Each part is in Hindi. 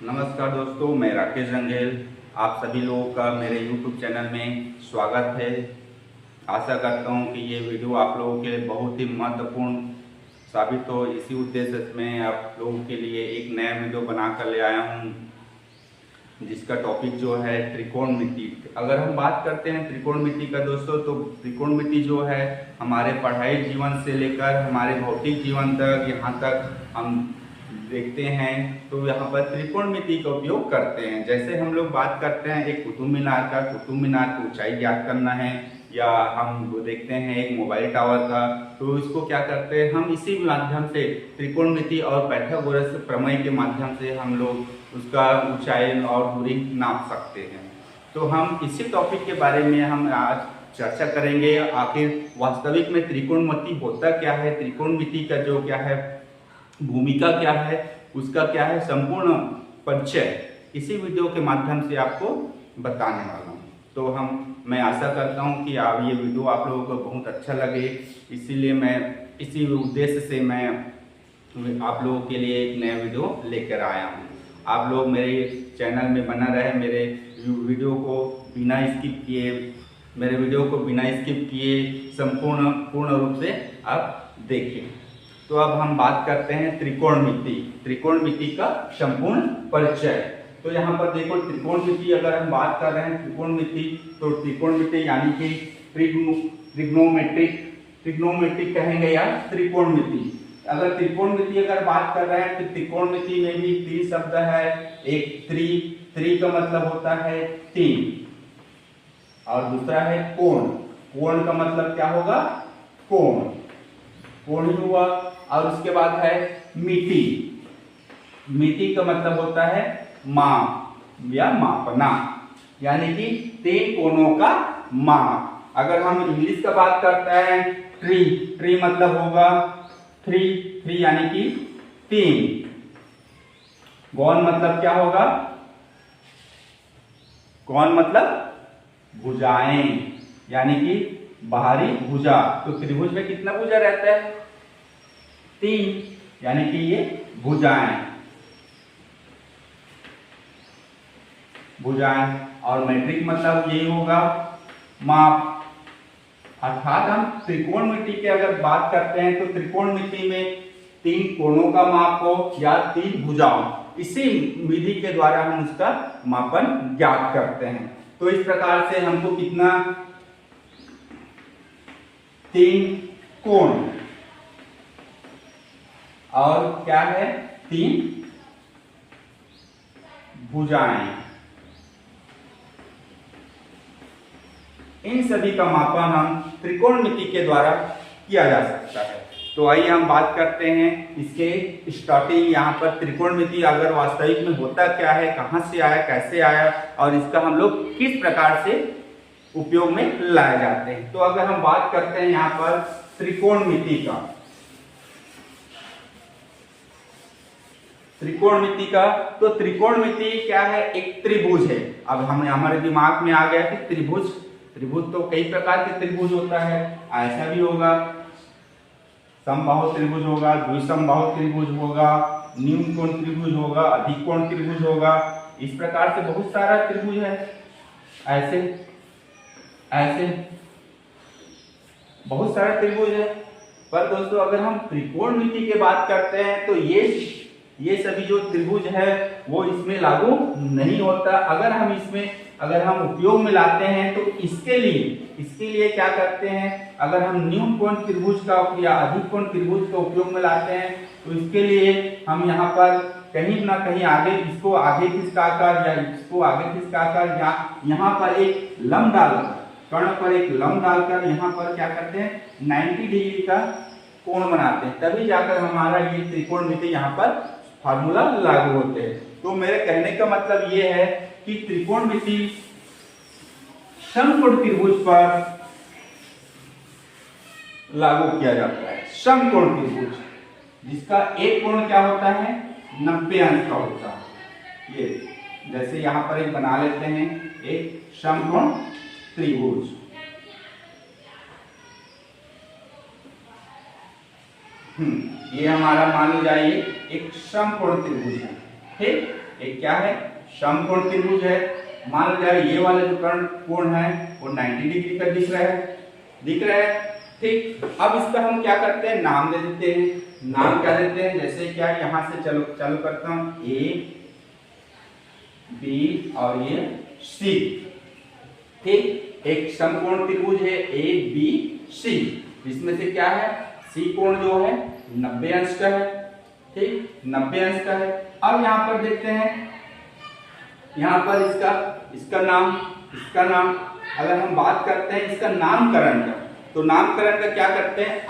नमस्कार दोस्तों, मैं राकेश रंगेल। आप सभी लोगों का मेरे YouTube चैनल में स्वागत है। आशा करता हूं कि ये वीडियो आप लोगों के लिए बहुत ही महत्वपूर्ण साबित हो। इसी उद्देश्य से मैं आप लोगों के लिए एक नया वीडियो बना कर ले आया हूं, जिसका टॉपिक जो है त्रिकोणमिति। अगर हम बात करते हैं त्रिकोणमिति का दोस्तों, तो त्रिकोणमिति जो है हमारे पढ़ाई जीवन से लेकर हमारे भौतिक जीवन तक, यहाँ तक हम देखते हैं तो यहाँ पर त्रिकोणमिति का उपयोग करते हैं। जैसे हम लोग बात करते हैं एक कुतुब मीनार की ऊंचाई ज्ञात करना है, या हम वो देखते हैं एक मोबाइल टावर का, तो इसको क्या करते हैं हम इसी माध्यम से त्रिकोणमिति और पाइथागोरस प्रमेय के माध्यम से हम लोग उसका ऊंचाई और दूरी नाप सकते हैं। तो हम इसी टॉपिक के बारे में हम आज चर्चा करेंगे। आखिर वास्तविक में त्रिकोणमिति होता क्या है, त्रिकोणमिति का जो क्या है भूमिका क्या है, उसका क्या है संपूर्ण परिचय इसी वीडियो के माध्यम से आपको बताने वाला हूँ। तो मैं आशा करता हूँ कि आप ये वीडियो आप लोगों को बहुत अच्छा लगे, इसीलिए मैं इसी उद्देश्य से मैं आप लोगों के लिए एक नया वीडियो लेकर आया हूँ। आप लोग मेरे चैनल में बना रहे, मेरे वीडियो को बिना स्किप किए पूर्ण रूप से आप देखें। तो अब हम बात करते हैं त्रिकोणमिति का संपूर्ण परिचय। तो यहाँ पर देखो त्रिकोणमिति, अगर हम बात कर रहे हैं त्रिकोणमिति, तो त्रिकोणमिति यानी कि ट्रिग्नोमेट्रिक कहेंगे या त्रिकोणमिति। अगर त्रिकोणमिति अगर बात कर रहे हैं तो त्रिकोणमिति में भी तीन शब्द है। एक त्रि का मतलब होता है तीन, और दूसरा है कोण का मतलब क्या होगा, कोण ही हुआ। और उसके बाद है मिति का मतलब होता है माप या मापना, यानी कि तीन कोणों का माप। अगर हम इंग्लिश का बात करते हैं ट्री मतलब होगा थ्री यानी कि तीन। गौन मतलब क्या होगा, गौन मतलब भुजाएं, यानी कि बाहरी भुजा। तो त्रिभुज में कितना भुजा रहता है, तीन, यानी कि ये भुजाएं। और मैट्रिक मतलब यही होगा माप। अर्थात हम त्रिकोणमिति की अगर बात करते हैं तो त्रिकोणमिति में तीन कोणों का माप हो या तीन भुजाओं, इसी विधि के द्वारा हम उसका मापन ज्ञात करते हैं। तो इस प्रकार से हमको कितना, तीन कोण और क्या है, तीन भुजाएं, इन सभी का मापन हम त्रिकोणमिति के द्वारा किया जा सकता है। तो आइए हम बात करते हैं इसके स्टार्टिंग। यहाँ पर त्रिकोणमिति अगर वास्तविक में होता क्या है, कहाँ से आया, कैसे आया, और इसका हम लोग किस प्रकार से उपयोग में लाए जाते हैं। तो अगर हम बात करते हैं यहाँ पर त्रिकोणमिति का, तो त्रिकोणमिति क्या है, एक त्रिभुज है। अब हमारे दिमाग में आ गया कि त्रिभुज तो कई प्रकार के त्रिभुज होता है। ऐसा भी होगा, समबाहु त्रिभुज होगा, द्विसमबाहु त्रिभुज होगा, न्यून कोण त्रिभुज होगा, अधिक कोण त्रिभुज होगा। इस प्रकार से बहुत सारा त्रिभुज है, ऐसे बहुत सारा त्रिभुज है। पर दोस्तों अगर हम त्रिकोणमिति की बात करते हैं तो ये सभी जो त्रिभुज है वो इसमें लागू नहीं होता। अगर हम उपयोग में लाते हैं तो इसके लिए क्या करते हैं, अगर हम न्यून कोण त्रिभुज का या अधिक कोण त्रिभुज का उपयोग में लाते हैं तो इसके लिए हम यहाँ पर कहीं ना कहीं इसको आगे खिसकाकर या इसको आगे खिसकाकर या यहाँ पर एक लंब डालकर, कर्ण पर एक लंब डालकर यहाँ पर क्या करते हैं 90 डिग्री का कोण बनाते हैं, तभी जाकर हमारा ये त्रिकोणमिति यहाँ पर फार्मूला लागू होते हैं। तो मेरे कहने का मतलब ये है कि त्रिकोणमिति समकोण त्रिभुज पर लागू किया जाता है। समकोण त्रिभुज जिसका एक कोण क्या होता है, 90 अंश का होता है। ये जैसे यहाँ पर एक बना लेते हैं एक समकोण त्रिभुज। ये हमारा मान लो जाइए एक समकोण त्रिभुज है, ठीक। एक क्या है, समकोण त्रिभुज है। मान लो ये वाला जो कोण है वो 90 डिग्री का दिख रहा है, दिख रहा है, ठीक। अब इसका हम क्या करते हैं, नाम दे देते हैं। नाम क्या देते हैं, जैसे क्या यहां से चलो चालू करता हूं, ए बी और ये सी, ठीक। एक समकोण त्रिभुज है ए बी सी, इसमें से क्या है, सी कोण जो है 90 अंश का है, ठीक, 90 अंश का है। अब यहां पर देखते हैं, यहां पर इसका नाम अगर हम बात करते हैं इसका नामकरण का, तो नामकरण का क्या करते हैं,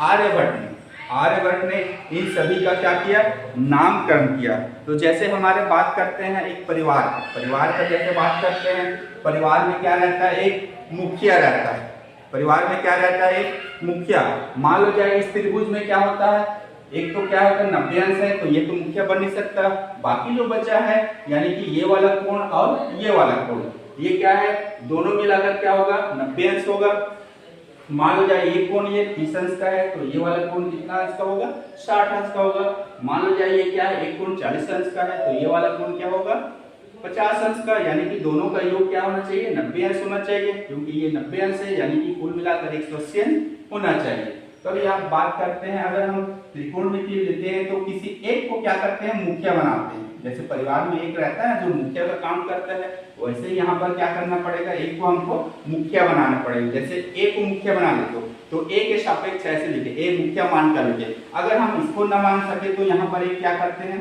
आर्यभट्ट ने इन सभी का क्या किया, नामकरण किया। तो जैसे हमारे बात करते हैं एक परिवार का जैसे बात करते हैं, परिवार में क्या रहता है, एक मुखिया रहता है। परिवार में क्या रहता है, एक मुखिया। मान लो जाए इस त्रिभुज में क्या होता है, एक तो क्या होता है 90 अंश है, तो ये तो मुखिया बन नहीं सकता। बाकी जो बचा है यानी कि ये वाला कोण और ये वाला कोण, ये क्या है, दोनों मिलाकर क्या होगा, 90 अंश होगा। मान लो जाए ये कोण ये 30 अंश का है, तो ये वाला कोण कितना अंश का होगा, 60 अंश का होगा। मान लो जाए ये क्या है, एक कोण 40 अंश का है, तो ये वाला कोण क्या होगा, 50 अंश का। यानी कि दोनों का योग क्या होना चाहिए, 90 अंश होना चाहिए, क्योंकि ये 90 अंश है, यानी कि कुल मिलाकर 180 अंश होना चाहिए। तो अभी आप बात करते हैं, अगर हम त्रिकोणमिति लेते हैं तो किसी एक को क्या करते हैं, मुखिया बनाते हैं। जैसे परिवार में एक रहता है जो मुखिया का काम करता है, वैसे ही यहाँ पर क्या करना पड़ेगा, एक को हमको मुखिया बनाना पड़ेगा। जैसे ए को मुखिया बना लेते तो ए के सापेक्ष ऐसे लिखे, ए मुखिया मान कर लिखे। अगर हम इसको न मान सके तो यहाँ पर एक क्या करते हैं,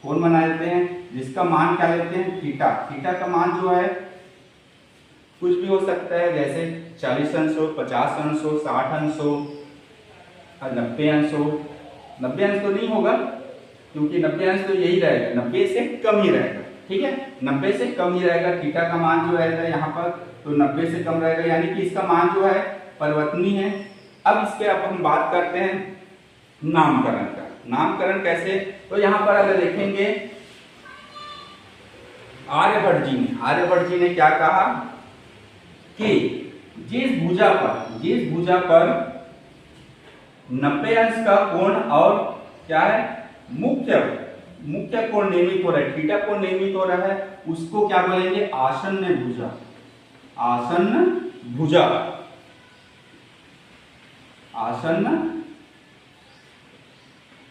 कोण बना लेते हैं, जिसका मान क्या लेते हैं, थीटा। थीटा का मान जो है कुछ भी हो सकता है, जैसे 40 अंश हो, 50 अंश हो, 60 अंश हो, 90 अंश हो। 90 अंश तो नहीं होगा, क्योंकि 90 अंश तो यही रहेगा, 90 से कम ही रहेगा, ठीक है, 90 से कम ही रहेगा। थीटा का मान जो रहेगा यहाँ पर तो 90 से कम रहेगा, यानी कि इसका मान जो है परिवर्तनीय है। अब इसके अब हम बात करते हैं नामकरण का। नामकरण कैसे, तो यहाँ पर अगर देखेंगे आर्यभट्ट जी ने क्या कहा कि जिस भुजा पर 90 अंश का कोण और क्या है, मुख्य कोण निर्मित हो रहा है, थीटा कोण निर्मित हो रहा है, उसको क्या बोलेंगे, आसन्न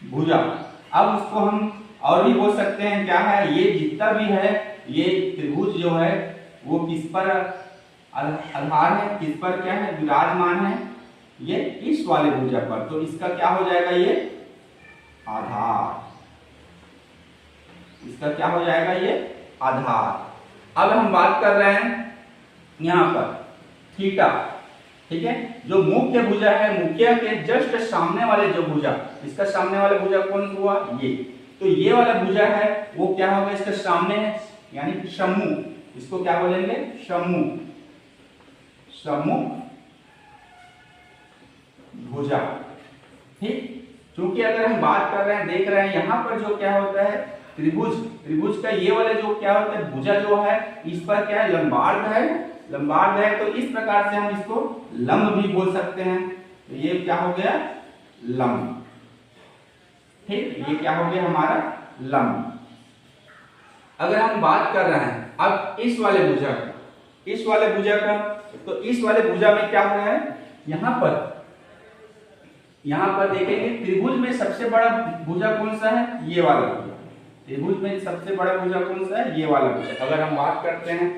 भुजा। अब उसको हम और भी बोल सकते हैं, क्या है, ये जितना भी है, ये त्रिभुज जो है वो किस पर आधार है, किस पर क्या है, विराजमान है, ये इस वाले भुजा पर। तो इसका क्या हो जाएगा, ये आधार, इसका क्या हो जाएगा, ये आधार। अब हम बात कर रहे हैं यहां पर थीटा, ठीक है, जो मुख्य भुजा है, मुख्य के जस्ट सामने वाले जो भुजा, इसका सामने वाला भुजा कौन हुआ, ये। तो ये वाला भुजा है वो क्या होगा, इसके सामने है, यानी सम्मुख। इसको क्या बोलेंगे, सम्मुख भुजा, ठीक। क्योंकि अगर हम बात कर रहे हैं, देख रहे हैं यहाँ पर जो क्या होता है, त्रिभुज का ये वाला जो क्या होता है, भुजा जो है, इस पर क्या है, लंबार्ध है। तो इस प्रकार से हम इसको लंब भी बोल सकते हैं। तो ये क्या हो गया, लंब, ठीक, ये क्या हो गया हमारा लंब। अगर हम बात कर रहे हैं अब इस वाले भुजा का, तो इस वाले भुजा में क्या हो रहा है, यहाँ पर देखेंगे त्रिभुज में सबसे बड़ा भुजा कौन सा है, ये वाला भुजा। त्रिभुज में सबसे बड़ा भुजा कौन सा है, ये वाला भुजा। अगर हम बात करते हैं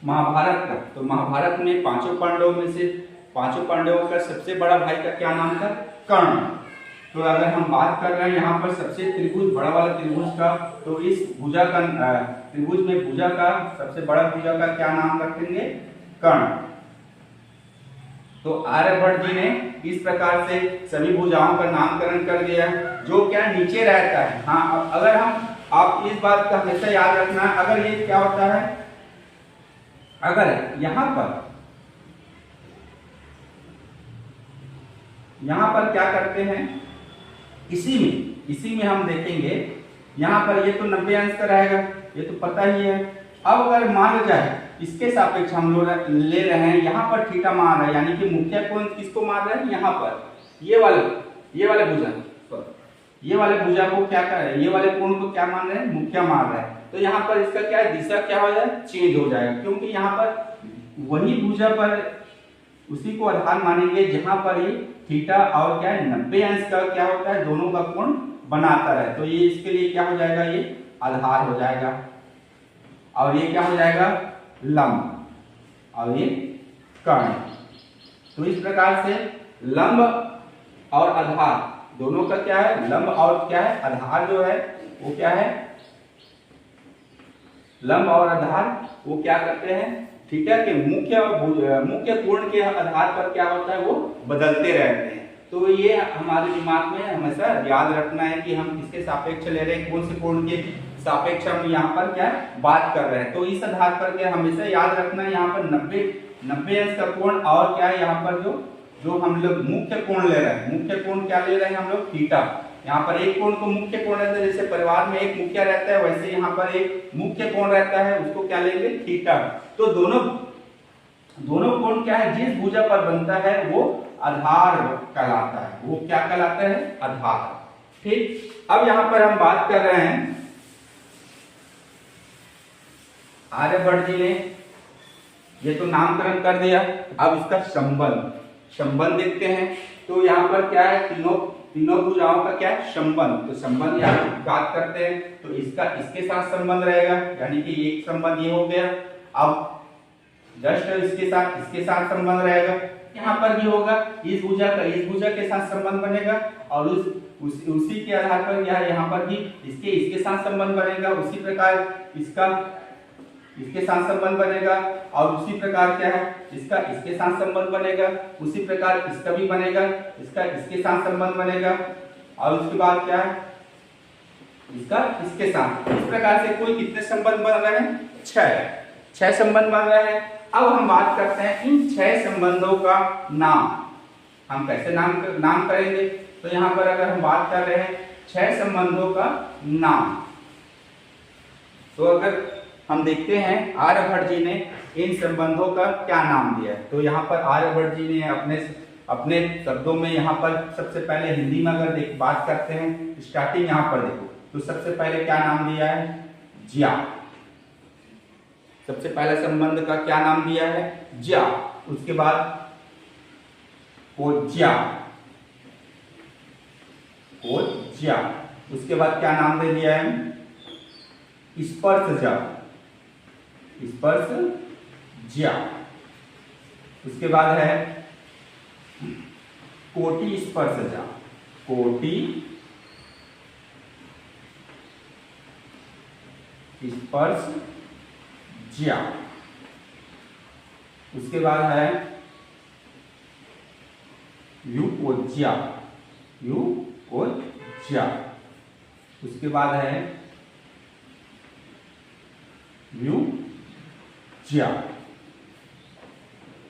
महाभारत का, तो महाभारत में पांचों पांडवों का सबसे बड़ा भाई का क्या नाम था, कर्ण। तो अगर हम बात कर रहे हैं यहाँ पर सबसे बड़ा वाला त्रिभुज का, तो इस भुजा का त्रिभुज में भुजा का सबसे बड़ा भुजा का क्या नाम रखेंगे, कर्ण। तो आर्यभट्ट जी ने इस प्रकार से सभी भुजाओं का नामकरण कर दिया, जो क्या नीचे रहता है। हाँ, अगर आप इस बात का हमेशा याद रखना, अगर ये क्या होता है, अगर यहां पर क्या करते हैं, इसी में हम देखेंगे, यहाँ पर ये तो 90 अंश का रहेगा, ये तो पता ही है। अब अगर मान लो जाए इसके सापेक्ष हम लोग ले रहे हैं, यहाँ पर थीटा मान रहा है, यानी कि मुख्य कोण किसको मान रहा है, यहाँ पर ये वाला भुजा पर, ये वाले भुजा को क्या कर रहे हैं, ये वाले कोण को क्या मान रहे हैं, मुख्य मान रहे हैं। तो यहाँ पर इसका क्या है, दिशा क्या हो जाएगा, चेंज हो जाएगा, क्योंकि यहाँ पर वही भुजा पर उसी को आधार मानेंगे जहां पर ये थीटा और क्या है 90 अंश का क्या होता है, दोनों का कोण बनाता रहे। तो ये इसके लिए क्या हो जाएगा, ये आधार हो जाएगा, और ये क्या हो जाएगा, लंब, और ये कर्ण। तो इस प्रकार से लंब और आधार दोनों का क्या है, लंब और क्या है, आधार जो है वो क्या है, लंब और आधार वो क्या करते हैं, थीटा के मुख्य कोण के आधार पर क्या होता है, वो बदलते रहते हैं। तो ये हमारे दिमाग में हमेशा याद रखना है कि हम किसके सापेक्ष ले रहे हैं, कौन से कोण के सापेक्ष हम यहाँ पर क्या बात कर रहे हैं। तो इस आधार पर क्या हमेशा याद रखना है, यहाँ पर 90 अंश का कोण, और क्या है यहाँ पर जो हम लोग मुख्य कोण ले रहे हैं, मुख्य कोण क्या ले रहे हैं हम लोग, थीटा। यहाँ पर एक कोण को मुख्य कोण रहता है, जैसे परिवार में एक मुखिया रहता है, वैसे यहाँ पर एक मुख्य कोण रहता है, उसको क्या लेंगे, थीटा। तो दोनों कोण क्या है, जिस भुजा पर बनता है वो आधार कहलाता है, वो क्या कहलाता है, आधार। ठीक, अब यहाँ पर हम बात कर रहे हैं, आर्यभट्ट जी ने ये तो नामकरण कर दिया, अब इसका संबंध देखते हैं। तो यहाँ पर क्या है, तीनों भुजाओं का क्या है, संबंध। तो संबंध यहाँ बात करते हैं, तो इसका इसके साथ संबंध रहेगा, यानी कि एक संबंध ये हो गया। अब जस्ट इसके साथ संबंध रहेगा, यहाँ पर भी होगा, इस भुजा का इस भुजा के साथ संबंध बनेगा, और उसी के आधार पर यहाँ पर भी इसके साथ संबंध बनेगा, उसी प्रकार इसके साथ संबंध बनेगा, और उसी प्रकार क्या है, इसका इसके साथ संबंध बनेगा, उसी प्रकार इसका भी बनेगा, इसका इसके साथ संबंध बनेगा, और उसके बाद क्या है, इसका इसके साथ। इस प्रकार से कुल कितने संबंध बन रहे हैं, 6 संबंध बन रहे हैं। अब हम बात करते हैं इन 6 संबंधों का नाम, हम कैसे नाम करेंगे। तो यहाँ पर अगर हम बात कर रहे हैं 6 संबंधों का नाम, तो अगर हम देखते हैं आर्यभट्ट जी ने इन संबंधों का क्या नाम दिया है। तो यहाँ पर आर्यभट्ट जी ने अपने शब्दों में, यहाँ पर सबसे पहले हिंदी में अगर बात करते हैं, स्टार्टिंग यहाँ पर देखो, तो सबसे पहले क्या नाम दिया है, ज्या। सबसे पहले संबंध का क्या नाम दिया है, ज्या। उसके बाद कोज्या, उसके बाद क्या नाम दे दिया है, स्पर्शजा। उसके बाद है कोटि स्पर्शजा, उसके बाद है युकोज्या। उसके बाद है युज्या।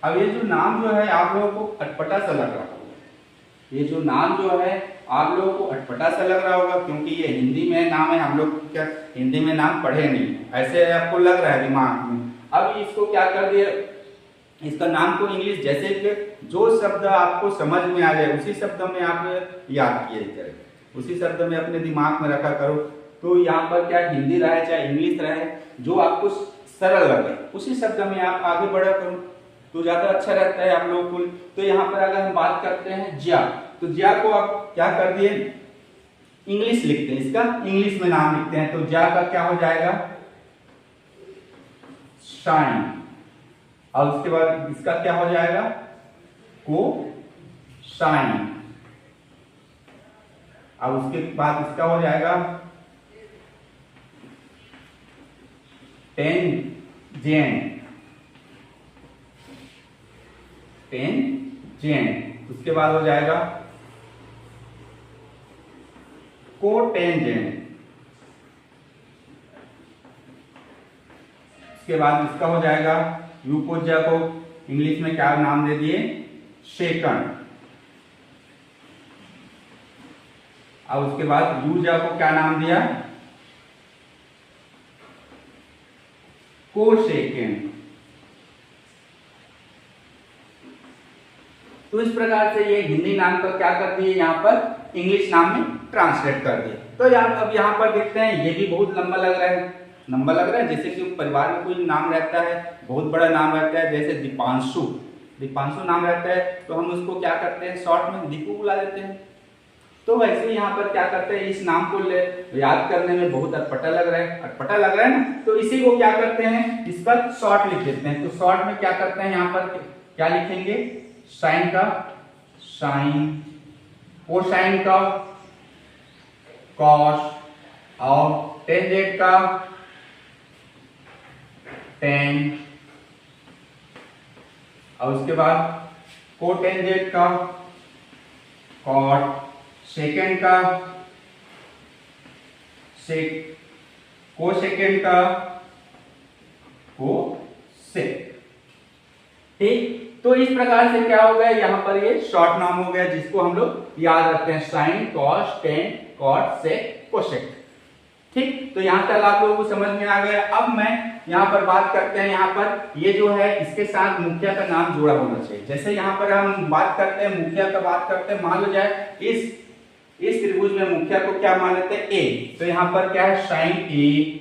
अब ये जो नाम जो है आप लोगों को अटपटा सा लग रहा होगा, ये जो नाम जो है आप लोगों को अटपटा सा लग रहा होगा, क्योंकि ये हिंदी में नाम है, हम लोग क्या हिंदी में नाम पढ़े नहीं, ऐसे आपको लग रहा है दिमाग में। अब इसको क्या कर दिया, इसका नाम को इंग्लिश, जैसे कि जो शब्द आपको समझ में आ जाए उसी शब्द में आप याद किए करें, उसी शब्द में अपने दिमाग में रखा करो। तो यहाँ पर क्या हिंदी रहे चाहे इंग्लिश रहे, जो आपको सरल लगे उसी शब्द में आप आगे बढ़ा करो, तो ज्यादा अच्छा रहता है आप लोगों को। तो यहाँ पर अगर हम बात करते हैं ज्या, तो ज्या को आप क्या कर दिए, इंग्लिश लिखते हैं, इसका इंग्लिश में नाम लिखते हैं। तो ज्या का क्या हो जाएगा, शाइन। और उसके बाद इसका क्या हो जाएगा, को शाइन। और उसके बाद इसका हो जाएगा टेंजेंट। उसके बाद हो जाएगा कोटेंजेंट। उसके बाद इसका हो जाएगा, युकोज्या को इंग्लिश में क्या नाम दे दिए, सेकंड। और उसके बाद युज्या को क्या नाम दिया, को सेकेंड। तो इस प्रकार से ये हिंदी नाम का क्या कर दिए यहाँ पर इंग्लिश नाम में ट्रांसलेट कर दिए। तो अब यहाँ पर देखते हैं, ये भी बहुत लंबा लग रहा है, लंबा लग रहा है। जैसे कि परिवार में कोई नाम रहता है, बहुत बड़ा नाम रहता है, जैसे दीपांशु, दीपांशु नाम रहता है, तो हम उसको क्या करते हैं, शॉर्ट में दीपू बुला देते हैं। तो वैसे ही यहाँ पर क्या करते हैं, इस नाम को याद करने में बहुत अटपटा लग रहा है, अटपटा लग रहा है ना, तो इसी को क्या करते हैं, इस पर शॉर्ट लिख देते हैं। तो शॉर्ट में क्या करते हैं, यहाँ पर क्या लिखेंगे, साइन का साइन, कोसाइन का कॉस, और टेंजेंट का टेन, और उसके बाद कोटेंजेंट का कॉट, सेकेंड का सेक, कोसेकेंड का कोसेक। ठीक, तो इस प्रकार से क्या हो गया, यहाँ पर ये शॉर्ट नाम हो गया जिसको हम लोग याद रखते हैं, sign, cos, tan, cot, sec, cosec. ठीक, तो यहाँ तक आप लोगों को समझ में आ गया। अब मैं यहाँ पर बात करते हैं, यहाँ पर ये जो है इसके साथ मुखिया का नाम जोड़ा होना चाहिए। जैसे यहाँ पर हम बात करते हैं मुखिया का, बात करते हैं, मान लो जाए इस त्रिभुज में मुखिया को क्या मान लेते हैं, ए। तो यहाँ पर क्या है, sine A,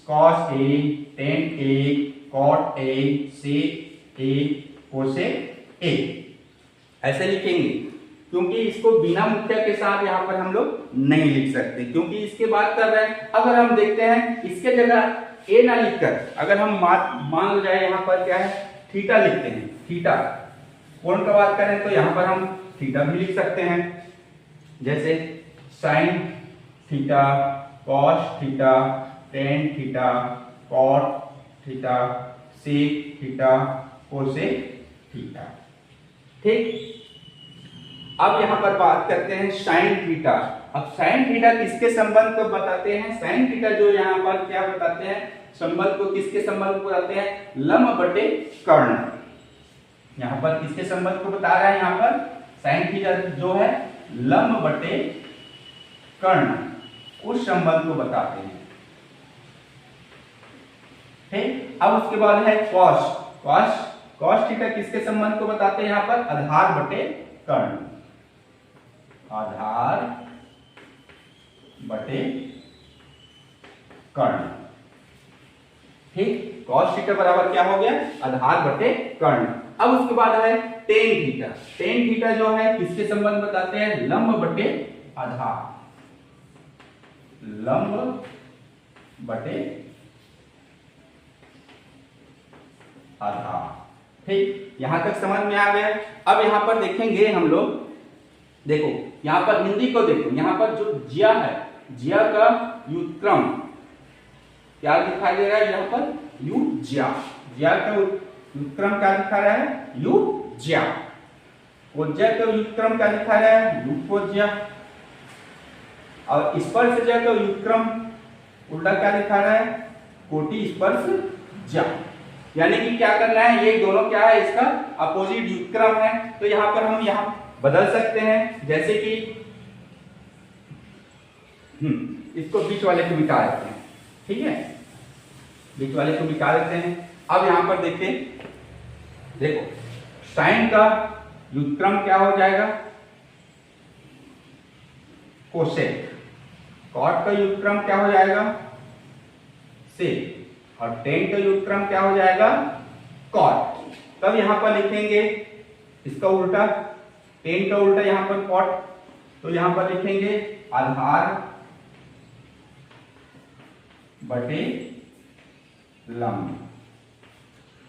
cos A, tan A, cot A, sec A, cosec A, ऐसे लिखेंगे। क्योंकि इसको बिना मुखिया के साथ यहाँ पर हम लोग नहीं लिख सकते, क्योंकि इसके बात कर रहे हैं। अगर हम देखते हैं इसके जगह ए ना लिखकर अगर हम मान लो जाए यहाँ पर क्या है, थीटा लिखते हैं, थीटा कोण का बात करें तो यहाँ पर हम थीटा भी लिख सकते हैं, जैसे sine theta, cos theta, tan theta, cot theta, sec theta, cosec theta. ठीक, अब यहाँ पर बात करते हैं साइन थीटा। अब साइन थीटा किसके संबंध को बताते हैं, साइन थीटा जो यहाँ पर क्या बताते हैं, संबंध को, किसके संबंध को बताते हैं, लंब बटे कर्ण। यहाँ पर किसके संबंध को बता रहा है, यहाँ पर साइन थीटा जो है लंब बटे कर्ण, उस संबंध को बताते हैं। ठीक, अब उसके बाद है कॉस, कॉस थीटा किसके संबंध को बताते हैं, यहाँ पर आधार बटे कर्ण, आधार बटे कर्ण। ठीक, कॉस थीटा बराबर क्या हो गया, आधार बटे कर्ण। अब उसके बाद है टेन थीटा, टेन थीटा जो है किसके संबंध बताते हैं, लंब बटे आधार, लंब बटे आधार। ठीक, यहां तक समझ में आ गया। अब यहां पर देखेंगे हम लोग, देखो यहाँ पर हिंदी को देखो, यहाँ पर जो जिया है, जिया का व्युत्क्रम क्या दिखाई दे रहा है, यहाँ पर यु ज्या, जिया का व्युत्क्रम क्या दिखा रहा है, यु ज्या। कोज्या का व्युत्क्रम क्या दिखा रहा है, यु कोज्या। और स्पर्श ज्या का व्युत्क्रम उल्टा क्या दिखा रहा है, कोटि स्पर्श ज्या। यानी कि क्या करना है, ये दोनों क्या है, इसका अपोजिट व्युत्क्रम है। तो यहाँ पर हम यहाँ बदल सकते हैं, जैसे कि इसको बीच वाले को मिटा देते हैं। ठीक है, बीच वाले को मिटा देते हैं। अब यहां पर देखिए, देखो साइन का व्युत्क्रम क्या हो जाएगा, कोसेक, कॉट का व्युत्क्रम क्या हो जाएगा, सेक, और टेन का व्युत्क्रम क्या हो जाएगा, कॉट। तब यहां पर लिखेंगे इसका उल्टा, टेन का उल्टा यहां पर कॉट, तो यहां पर लिखेंगे आधार बटे लंब।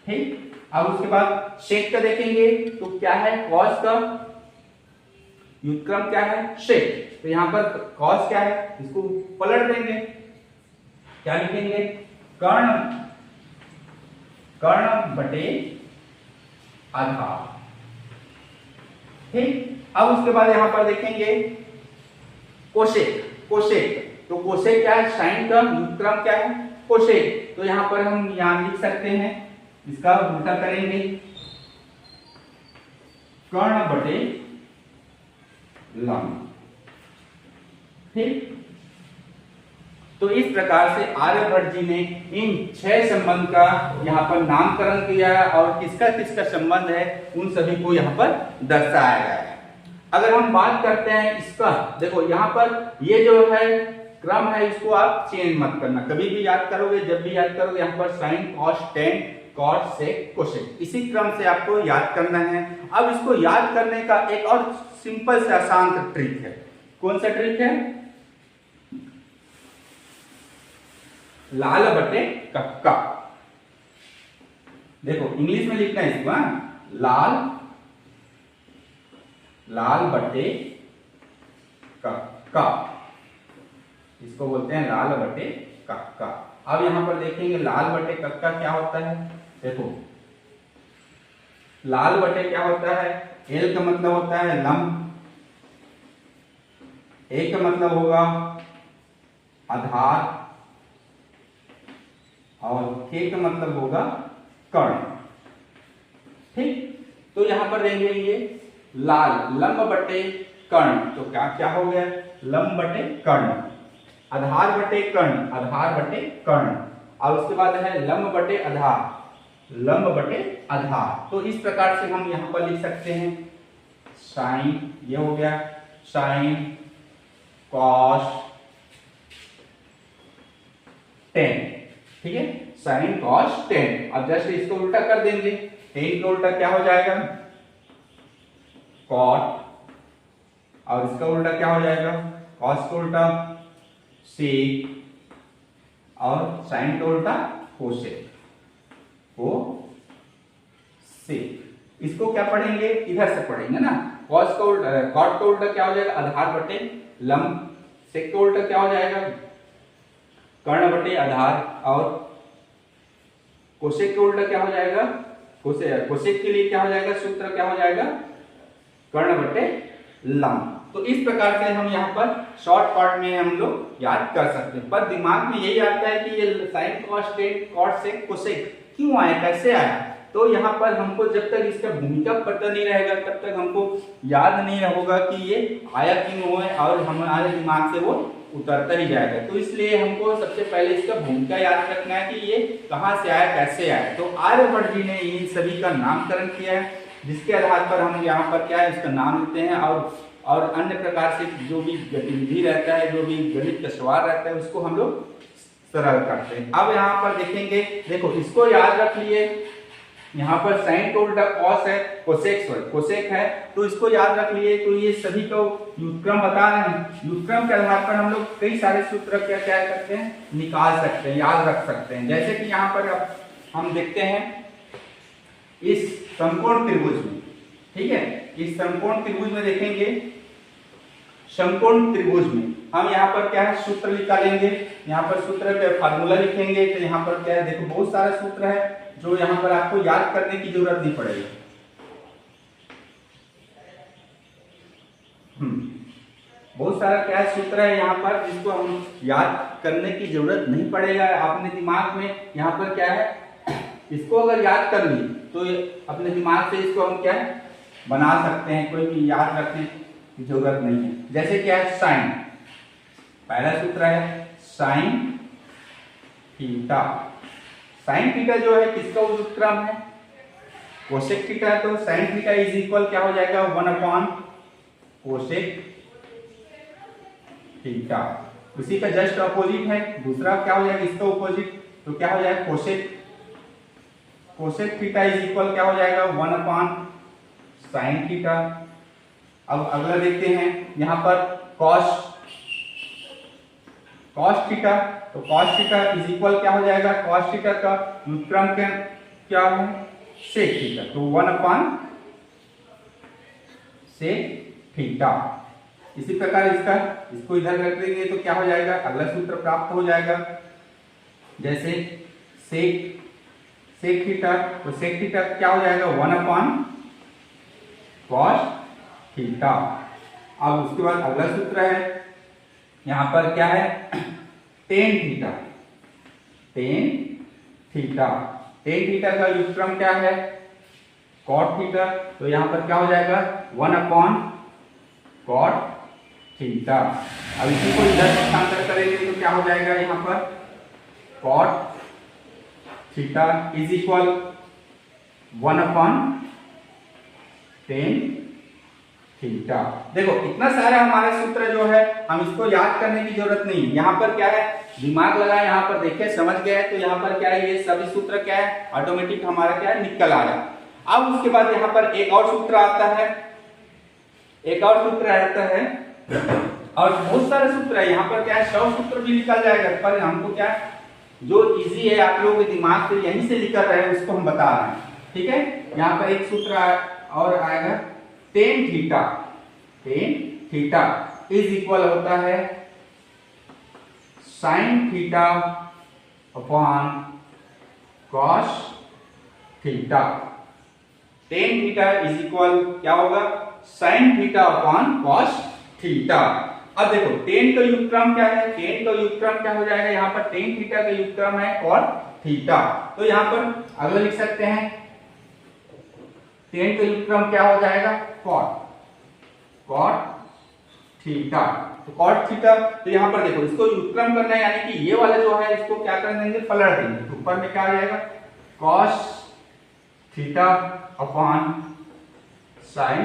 ठीक, अब उसके बाद सेक का देखेंगे तो क्या है, कॉस का व्युत्क्रम क्या है, सेक। तो यहां पर कॉस क्या है, इसको पलट देंगे, क्या लिखेंगे, कर्ण, कर्ण बटे आधार। ठीक, अब उसके बाद यहां पर देखेंगे कोसेक, कोसेक, तो कोसेक क्या है, साइन का व्युत्क्रम क्या है, कोसेक। तो यहां पर हम यहां लिख सकते हैं, इसका उल्टा करेंगे, कर्ण बटे लंब। ठीक, तो इस प्रकार से आर्यभट्ट जी ने इन 6 संबंध का यहाँ पर नामकरण किया है और किसका किसका संबंध है उन सभी को यहाँ पर दर्शाया गया है। अगर हम बात करते हैं इसका, देखो यहाँ पर ये जो है क्रम है, इसको आप चेंज मत करना, कभी भी याद करोगे, जब भी याद करोगे यहाँ पर sine cos tan cot sec cosec, इसी क्रम से आपको याद करना है। अब इसको याद करने का एक और सिंपल से आसान ट्रिक है। कौन सा ट्रिक है? लाल बटे कक्का। देखो इंग्लिश में लिखना है इसको, लाल बटे कक्का, इसको बोलते हैं लाल बटे कक्का। अब यहां पर देखेंगे लाल बटे कक्का क्या होता है। देखो लाल बटे क्या होता है, एल का मतलब होता है लंब, ए का मतलब होगा आधार और के का मतलब होगा कर्ण। ठीक, तो यहां पर देंगे ये लाल लंब बटे कर्ण, तो क्या क्या हो गया, लंब बटे कर्ण, आधार बटे कर्ण, आधार बटे कर्ण, और उसके बाद है लंब बटे आधार, लंब बटे आधार। तो इस प्रकार से हम यहां पर लिख सकते हैं साइन, ये हो गया साइन कॉस टेन, ठीक है, साइन कॉस टेन। अब जस्ट इसको उल्टा कर देंगे, टेन का उल्टा क्या हो जाएगा, कॉट, और इसका उल्टा क्या हो जाएगा, कॉस का उल्टा सेक, और साइन का उल्टा कोसेक, कोसेक। इसको क्या पढ़ेंगे, इधर से पढ़ेंगे ना, कॉस का उल्टा, कॉट का उल्टा क्या हो जाएगा, आधार बटे लंब, सेक का उल्टा क्या हो जाएगा, कर्ण बटे आधार, और कोसेक का उल्टा क्या हो जाएगा, कोसेक के लिए क्या हो जाएगा, सूत्र क्या हो जाएगा, कर्ण बटे लंब। तो इस प्रकार से हम यहाँ पर शॉर्टकट में हम लोग याद कर सकते हैं। पर दिमाग में यही आता है कि ये sine cos tan cot sec cosec क्यों आया, कैसे आया। तो यहाँ पर हमको जब तक इसका भूमिका पता नहीं रहेगा तब तक हमको याद नहीं होगा कि ये आया क्यों है, और हमारे दिमाग से वो उतरता ही जाएगा। तो इसलिए हमको सबसे पहले इसका भूमिका याद रखना है कि ये कहाँ से आया, कैसे आया। तो आर्यभट्ट जी ने इन सभी का नामकरण किया है, जिसके आधार पर हम यहाँ पर क्या है इसका नाम लेते हैं, और अन्य प्रकार से जो भी गतिविधि रहता है, जो भी गणित का सवाल रहता है, उसको हम लोग सरल करते हैं। अब यहाँ पर देखेंगे, देखो इसको याद रख लिए, यहाँ पर साइन का उल्टा कॉस है, कोसेक है, तो इसको याद रख लिए। तो ये सभी को व्युत्क्रम बता रहे हैं, व्युत्क्रम के आधार पर हम लोग कई सारे सूत्र क्या क्या करते हैं, निकाल सकते हैं, याद रख सकते हैं। जैसे कि यहाँ पर हम देखते हैं इस समकोण त्रिभुज में, ठीक है, इस समकोण त्रिभुज में देखेंगे, समकोण त्रिभुज में हम यहाँ पर क्या है सूत्र निकालेंगे, यहाँ पर सूत्र का फार्मूला लिखेंगे। तो यहाँ पर क्या है, देखो बहुत सारे सूत्र है जो यहाँ पर आपको याद करने की जरूरत नहीं पड़ेगी। बहुत सारा क्या सूत्र है यहाँ पर जिसको हम याद करने की जरूरत नहीं पड़ेगा, अपने दिमाग में यहाँ पर क्या है, इसको अगर याद कर ली तो अपने दिमाग से इसको हम क्या है बना सकते हैं, कोई भी याद रखने की जरूरत नहीं है। जैसे क्या है साइन, पहला सूत्र है साइन थीटा, साइन थीटा जो है किसका व्युत्क्रम है, कोसेक थीटा, तो साइन थीटा इज इक्वल क्या हो जाएगा, 1 कोसेक थीटा। उसी का जस्ट अपोजिट है दूसरा क्या हो जाएगा, इसका अपोजिट, तो क्या हो जाएगा कोसेक थीटा इज इक्वल क्या हो जाएगा, 1 साइन थीटा। अब अगला देखते हैं यहाँ पर कॉस थीटा, तो कॉस थीटा इज इक्वल क्या हो जाएगा, कॉस थीटा का व्युत्क्रम क्या है, सेक थीटा, तो 1 सेक थीटा। इसी प्रकार इसको इधर रख देंगे तो क्या हो जाएगा, अगला सूत्र प्राप्त हो जाएगा। जैसे सेक थीटा, तो सेक थीटा क्या हो जाएगा, 1 कॉस थीटा। अब उसके बाद अगला सूत्र है यहाँ पर क्या है, टेन थीटा का व्युत्क्रम क्या है, कॉट थीटा, तो यहाँ पर क्या हो जाएगा, 1 कॉट थीटा। अब इसी को इधर स्थानांतर करेंगे तो क्या हो जाएगा यहाँ पर cot theta is equal 1/10 theta. देखो इतना सारा हमारा सूत्र जो है हम इसको याद करने की जरूरत नहीं। यहाँ पर क्या है, दिमाग लगाए, यहाँ पर देखे समझ गए तो यहाँ पर क्या है, ये सभी सूत्र क्या है ऑटोमेटिक हमारा क्या है निकल आया। अब उसके बाद यहाँ पर एक और सूत्र आता है, एक और सूत्र आता है और बहुत सारे सूत्र है। यहाँ पर क्या है 100 सूत्र भी निकल जाएगा, पर हमको क्या है जो इजी है आप लोगों के दिमाग से यहीं से निकल रहे हैं उसको हम बता रहे हैं। ठीक है, यहाँ पर एक सूत्र और आएगा tan theta. tan theta is equal होता है sin theta upon cos theta. tan theta is equal क्या होगा sin theta upon cos theta. अब देखो tan का युगक्रम क्या है, tan का युगक्रम क्या हो जाएगा, यहाँ पर tan थीटा का युगक्रम है cot थीटा। तो यहाँ पर अगला लिख सकते हैं tan का युगक्रम क्या हो जाएगा cot थीटा। तो cot थीटा, तो यहाँ पर देखो इसको युगक्रम करना है यानी कि ये वाला जो है इसको क्या कर देंगे पलट देंगे, तो ऊपर में क्या आ जाएगा cos theta upon sin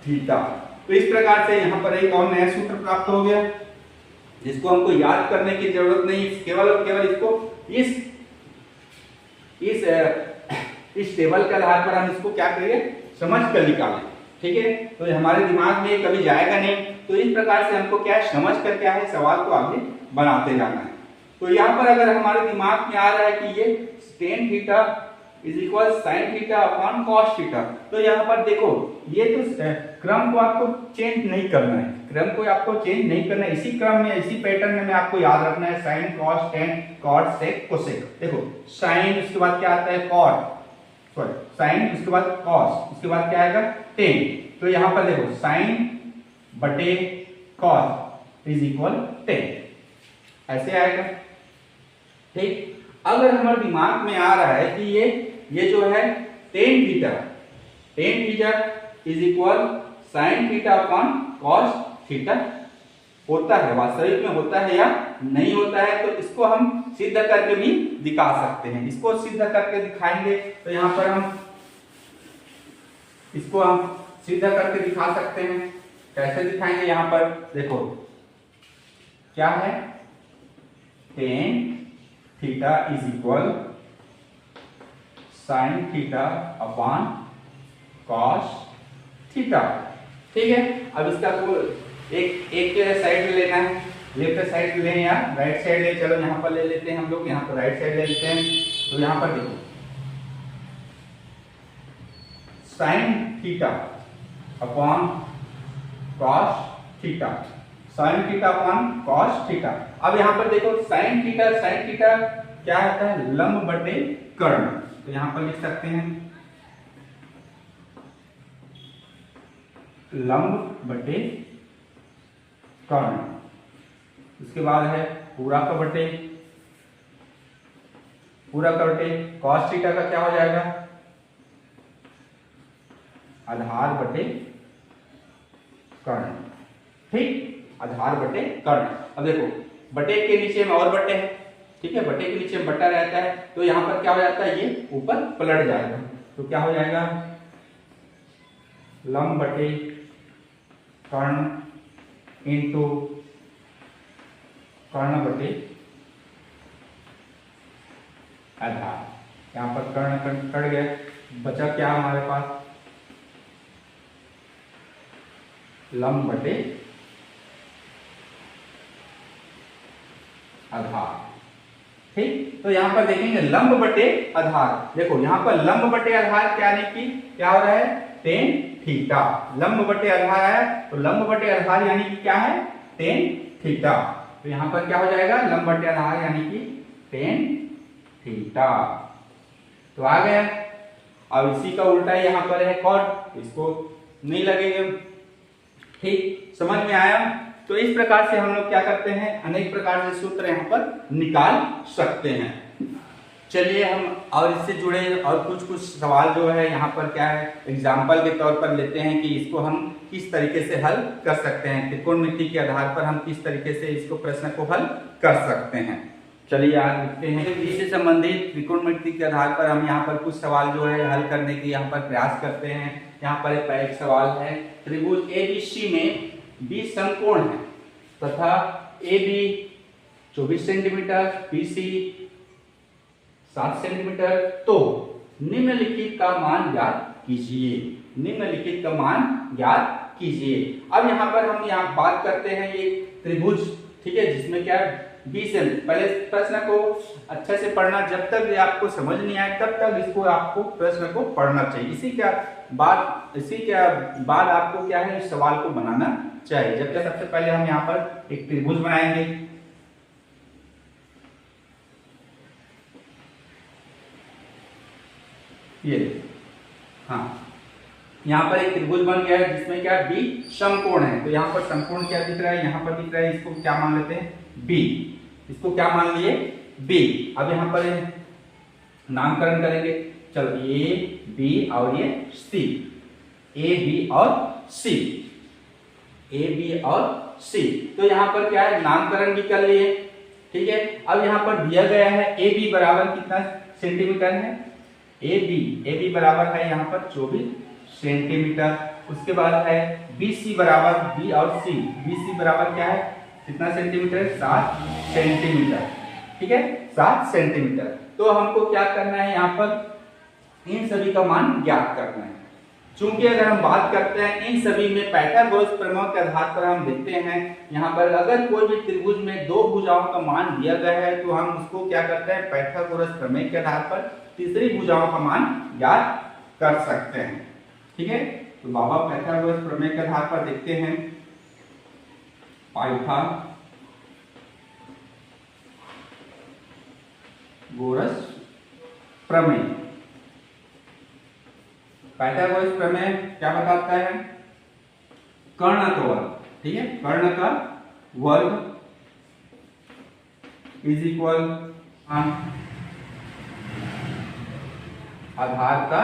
theta. तो इस प्रकार से यहाँ पर एक और नया सूत्र प्राप्त हो गया जिसको हमको याद करने की जरूरत नहीं, केवल और केवल इसको इस टेबल के आधार पर हम इसको क्या करेंगे समझ कर निकालें। ठीक है, तो हमारे दिमाग में कभी जाएगा नहीं। तो इस प्रकार से हमको क्या है समझ कर क्या है सवाल को आगे बनाते जाना है। तो यहाँ पर अगर हमारे दिमाग में आ रहा है कि ये tan theta is equal sin theta upon cos theta, तो यहाँ पर देखो ये तो क्रम को आपको चेंज नहीं करना है, क्रम को आपको चेंज नहीं करना है, इसी क्रम में इसी पैटर्न में आपको याद रखना है sin cos tan cot sec cosec। देखो sin उसके बाद क्या आता है cot, सॉरी sin उसके बाद cos, उसके बाद क्या आएगा tan। तो यहाँ पर देखो sin बटे cos इज इक्वल tan, ऐसे आएगा। ठीक, अगर हमारे दिमाग में आ रहा है कि ये जो है tan theta is equal sin theta upon cos theta होता है, वास्तविक में होता है या नहीं होता है, तो इसको हम सिद्ध करके भी दिखा सकते हैं। इसको सिद्ध करके दिखाएंगे तो यहाँ पर इसको हम सिद्ध करके दिखा सकते हैं। कैसे दिखाएंगे, यहाँ पर देखो क्या है tan theta is equal sin theta upon cos theta. ठीक है, अब इसका को एक साइड में लेना है, लेफ्ट साइड लें या राइट साइड ले, चलो यहाँ पर ले लेते हैं हम लोग, यहाँ पर राइट साइड ले लेते हैं। तो यहाँ पर देखो sin theta upon cos theta, sin theta upon cos theta. अब यहाँ पर देखो sin थीटा क्या होता है लंब बटे कर्ण, तो यहाँ पर लिख सकते हैं लंब बटे कर्ण। उसके बाद है पूरा का बटे cos थीटा का क्या हो जाएगा आधार बटे कर्ण। ठीक, आधार बटे कर्ण। अब देखो बटे के नीचे में और बटे है, ठीक है, बटे के नीचे में बटा रहता है, तो यहाँ पर क्या हो जाता है ये ऊपर पलट जाएगा, तो क्या हो जाएगा लंब बटे कर्ण इंटू कर्ण बटे आधार। यहाँ पर कर्ण कट गया, बचा क्या हमारे पास लंब बटे आधार। ठीक, तो यहाँ पर देखेंगे लंब बटे आधार, देखो यहाँ पर लंब बटे आधार क्या यानी कि क्या हो रहा है tan थीटा, लंब बटे आधार है तो लंब बटे आधार यानी कि क्या है tan थीटा। तो यहाँ पर क्या हो जाएगा लंब बटे आधार यानी कि tan थीटा, तो आ गया। अब इसी का उल्टा यहाँ पर है cot, इसको नहीं लगेगा। ठीक, समझ में आया। तो इस प्रकार से हम लोग क्या करते हैं अनेक प्रकार से सूत्र यहाँ पर निकाल सकते हैं। चलिए हम और इससे जुड़े और कुछ सवाल जो है यहाँ पर क्या है एग्जाम्पल के तौर पर लेते हैं कि इसको हम किस तरीके से हल कर सकते हैं, त्रिकोणमिति के आधार पर हम किस तरीके से इसको प्रश्न को हल कर सकते हैं। चलिए आज लिखते हैं इससे संबंधित त्रिकोणमिति के आधार पर हम यहाँ पर कुछ सवाल जो है हल करने की यहाँ पर प्रयास करते हैं। यहाँ पर एक सवाल है, त्रिभुज ABC में 20 समकोण है तथा AB 24 सेंटीमीटर, BC 7 सेंटीमीटर, तो निम्नलिखित का मान ज्ञात कीजिए। निम्नलिखित का मान ज्ञात कीजिए। अब यहाँ पर हम यहाँ बात करते हैं ये त्रिभुज, ठीक है, जिसमें क्या 20 है। पहले प्रश्न को अच्छे से पढ़ना, जब तक ये आपको समझ नहीं आए तब तक इसको आपको प्रश्न को पढ़ना चाहिए। इसी के बाद आपको क्या है सवाल को बनाना चाहिए। जब तक सबसे पहले हम यहाँ पर एक त्रिभुज बनाएंगे। ये हाँ, यहाँ पर एक त्रिभुज बन गया है जिसमें क्या बी समकोण है। तो यहाँ पर समकोण क्या दिख रहा है, यहाँ पर दिख रहा है, इसको क्या मान लेते हैं बी। इसको क्या मान लिए बी। अब यहाँ पर नामकरण करेंगे, चलो ए बी और ये सी, ए बी और सी, ए बी और सी। तो यहाँ पर क्या है नामकरण भी कर लिए, ठीक है। अब यहाँ पर दिया गया है ए बी बराबर कितना सेंटीमीटर है, ए बी बराबर है यहाँ पर 24 सेंटीमीटर। उसके बाद है बी सी बराबर बी और सी, बी सी बराबर क्या है कितना सेंटीमीटर, 7 सेंटीमीटर, ठीक है, 7 सेंटीमीटर। तो हमको क्या करना है यहाँ पर इन सभी का मान ज्ञात करना है। चूंकि अगर हम बात करते हैं इन सभी में पाइथागोरस प्रमेय के आधार पर हम देखते हैं यहाँ पर अगर कोई भी त्रिभुज में दो भुजाओं का मान दिया गया है तो हम उसको क्या करते हैं पाइथागोरस प्रमेय के आधार पर तीसरी भुजाओं का मान ज्ञात कर सकते हैं, ठीक है। तो बाबा पाइथागोरस प्रमेय के आधार पर देखते हैं पाइथागोरस प्रमेय। पाइथागोरस प्रमेय क्या बताता है, कर्ण का वर्ग, ठीक है, कर्ण का वर्ग इज इक्वल आधार का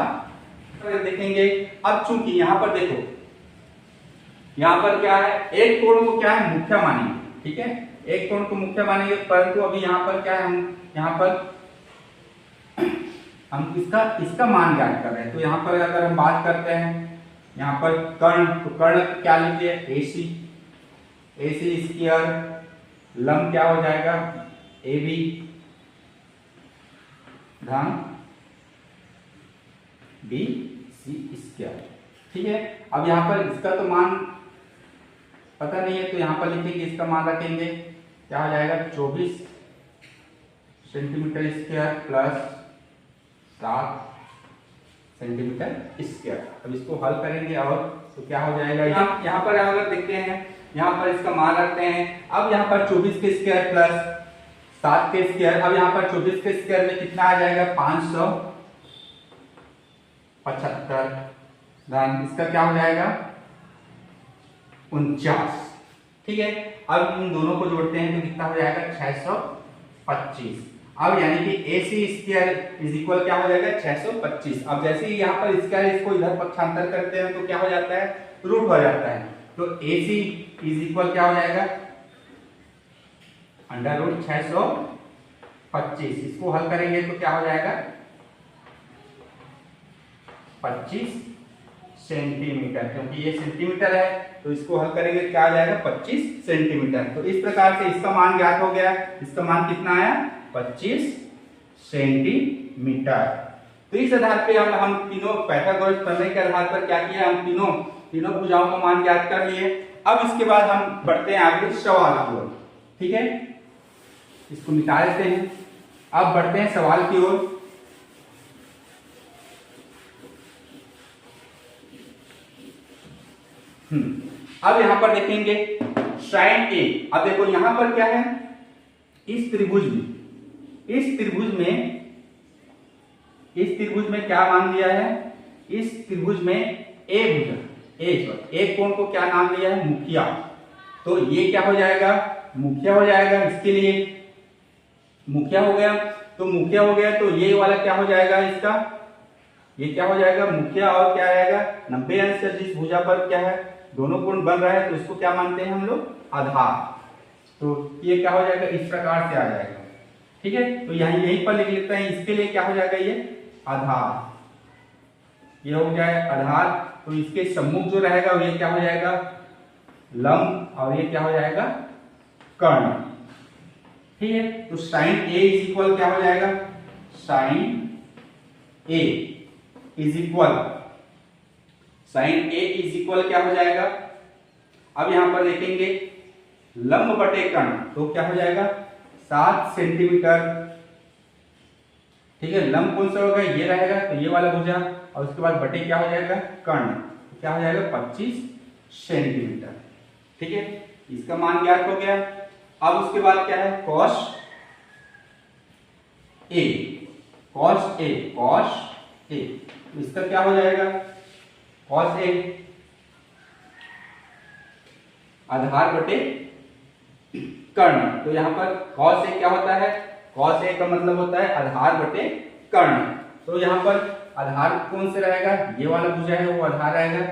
देखेंगे। अब चूंकि यहां पर देखो, यहां पर क्या है एक कोण को क्या है मुख्य मानेंगे, ठीक है, एक कोण को मुख्य मानेंगे, परंतु अभी यहां पर क्या है हम यहां पर हम इसका मान ज्ञात कर रहे हैं। तो यहाँ पर अगर हम बात करते हैं यहाँ पर कर्ण, तो कर्ण क्या लिखिए AC, AC स्क्वायर, लंब क्या हो जाएगा AB धन BC स्क्वायर, ठीक है। अब यहाँ पर इसका तो मान पता नहीं है तो यहाँ पर लिखेंगे इसका मान रखेंगे, क्या हो जाएगा 24 centimetre square plus 7 centimetre square. अब इसको हल करेंगे और तो क्या हो जाएगा, यहाँ पर अगर देखते हैं यहाँ पर इसका मान रखते हैं। अब यहाँ पर 24 के स्क्वायर प्लस 7 के स्क्वायर, अब यहाँ पर 24 के स्क्वायर में कितना आ जाएगा 575 धन इसका क्या हो जाएगा 49, ठीक है। अब इन दोनों को जोड़ते हैं तो कितना हो जाएगा 625। अब यानी कि AC स्क्वायर इज इक्वल क्या हो जाएगा 625। अब जैसे ही यहाँ पर स्क्वायर इसको इधर पक्षांतर करते हैं तो क्या हो जाता है रूट हो जाता है। तो AC इज इक्वल क्या हो जाएगा अंडर रूट 625। इसको हल करेंगे तो क्या हो जाएगा 25 सेंटीमीटर, क्योंकि ये सेंटीमीटर है तो इसको हल करेंगे क्या आ जाएगा 25 सेंटीमीटर। तो इस प्रकार से इसका मान ज्ञात हो गया। इसका मान कितना आया 25 सेंटीमीटर। तो इस आधार पे हम तीनों पाइथागोरस प्रमेय के आधार पर क्या किया, हम तीनों भुजाओं का मान ज्ञात कर लिए। अब इसके बाद हम बढ़ते हैं आगे सवाल की ओर, ठीक है, इसको मिटा देते हैं। अब बढ़ते हैं सवाल की ओर। अब यहां पर देखेंगे साइन ए। अब देखो यहां पर क्या है इस त्रिभुज में क्या मान दिया है, इस त्रिभुज में ए भुजा एक कोण को क्या नाम दिया है मुखिया। तो ये क्या हो जाएगा मुखिया हो जाएगा, इसके लिए मुखिया हो गया। तो मुखिया हो गया, तो ये वाला क्या हो जाएगा इसका, ये क्या हो जाएगा मुखिया, और क्या रहेगा 90 अंश से जिस भुजा पर क्या है दोनों कोण बन रहा है तो उसको क्या मानते हैं हम लोग आधार। तो ये क्या हो जाएगा इस प्रकार से आ जाएगा। ठीक है, तो यहाँ यहीं पर लिख लेते हैं, इसके लिए क्या हो जाएगा ये आधार, ये हो जाए आधार। तो इसके सम्मुख जो रहेगा ये क्या हो जाएगा लंब, और ये क्या हो जाएगा कर्ण। ठीक है, तो साइन ए इज इक्वल क्या हो जाएगा, sine A is equal, sine A is equal क्या हो जाएगा, अब यहां पर देखेंगे लंब बटे कर्ण, तो क्या हो जाएगा 7 सेंटीमीटर। ठीक है, लंब कौन सा होगा ये रहेगा, तो ये वाला भुजा, और उसके बाद बटे क्या हो जाएगा कर्ण, तो क्या हो जाएगा 25 सेंटीमीटर। ठीक है, इसका मान ज्ञात हो गया। अब उसके बाद क्या है cos A, cos A, cos ए, तो इसका क्या हो जाएगा कॉस ए आधार बटे कर्ण। तो यहां पर कॉस ए क्या होता है, कॉस ए का मतलब होता है आधार बटे कर्ण। तो यहां पर आधार कौन से रहेगा, ये वाला भुजा है वो आधार रहेगा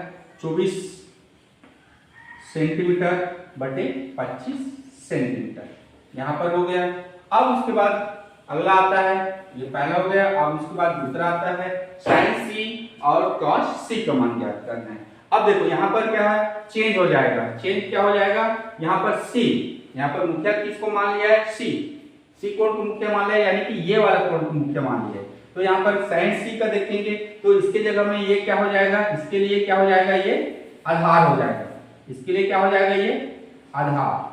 24 सेंटीमीटर बटे 25 सेंटीमीटर, यहां पर हो गया। अब उसके बाद अगला आता है, ये पहला हो गया, अब उसके बाद दूसरा आता है साइन सी और कॉस सी का मान ज्ञात करना है। अब देखो यहाँ पर क्या है चेंज हो जाएगा, चेंज क्या हो जाएगा, यहाँ पर सी, यहाँ पर मुखिया किसको मान लिया है सी, सी कोण को मुख्य मान लिया, यानी कि ये वाला कोण को मुख्य मान लिया। तो यहाँ पर साइन सी का देखेंगे तो इसके जगह में ये क्या हो जाएगा, इसके लिए क्या हो जाएगा ये आधार हो जाएगा, इसके लिए क्या हो जाएगा ये आधार।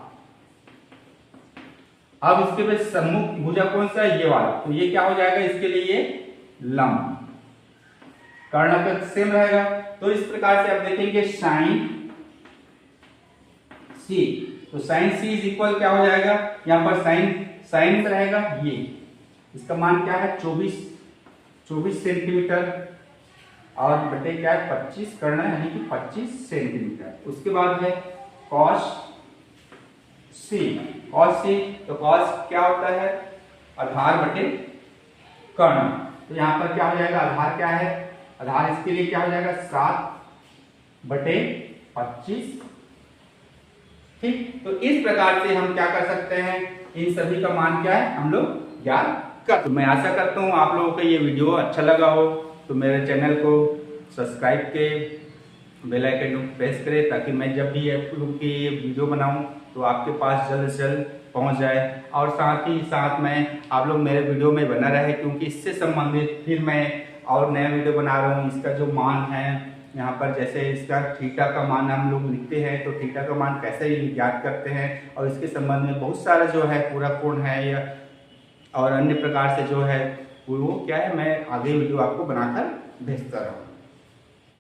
अब इसके बाद सम्मुख भुजा कौन सा है ये वाला, तो ये क्या हो जाएगा इसके लिए ये लंब, कर्ण का सेम रहेगा। तो इस प्रकार से आप देखेंगे साइन सी, तो साइन सी इज इक्वल क्या हो जाएगा, यहाँ पर साइन रहेगा ये, इसका मान क्या है 24 सेंटीमीटर, और बटे क्या है 25 करना है, यानी कि 25 सेंटीमीटर। उसके बाद है कॉस सी, कॉस सी, तो कॉस क्या होता है आधार बटे कर्ण। तो यहाँ पर क्या हो जाएगा आधार क्या है, आधार इसके लिए क्या हो जाएगा 7 बटे 25। ठीक, तो इस प्रकार से हम क्या कर सकते हैं, इन सभी का मान क्या है हम लोग ज्ञात कर। तो मैं आशा करता हूँ आप लोगों को ये वीडियो अच्छा लगा हो, तो मेरे चैनल को सब्सक्राइब के बेल आइकन को प्रेस करें, ताकि मैं जब भी आप लोग की ये वीडियो बनाऊं तो आपके पास जल्द से जल्द पहुंच जाए। और साथ ही साथ में आप लोग मेरे वीडियो में बना रहे, क्योंकि इससे संबंधित फिर मैं और नया वीडियो बना रहा हूँ। इसका जो मान है यहाँ पर, जैसे इसका थीटा का मान हम लोग लिखते हैं, तो थीटा का मान कैसे ज्ञात करते हैं, और इसके संबंध में बहुत सारा जो है पूरा कोण है या और अन्य प्रकार से जो है वो क्या है, मैं आगे वीडियो आपको बनाकर भेजता रहूँ।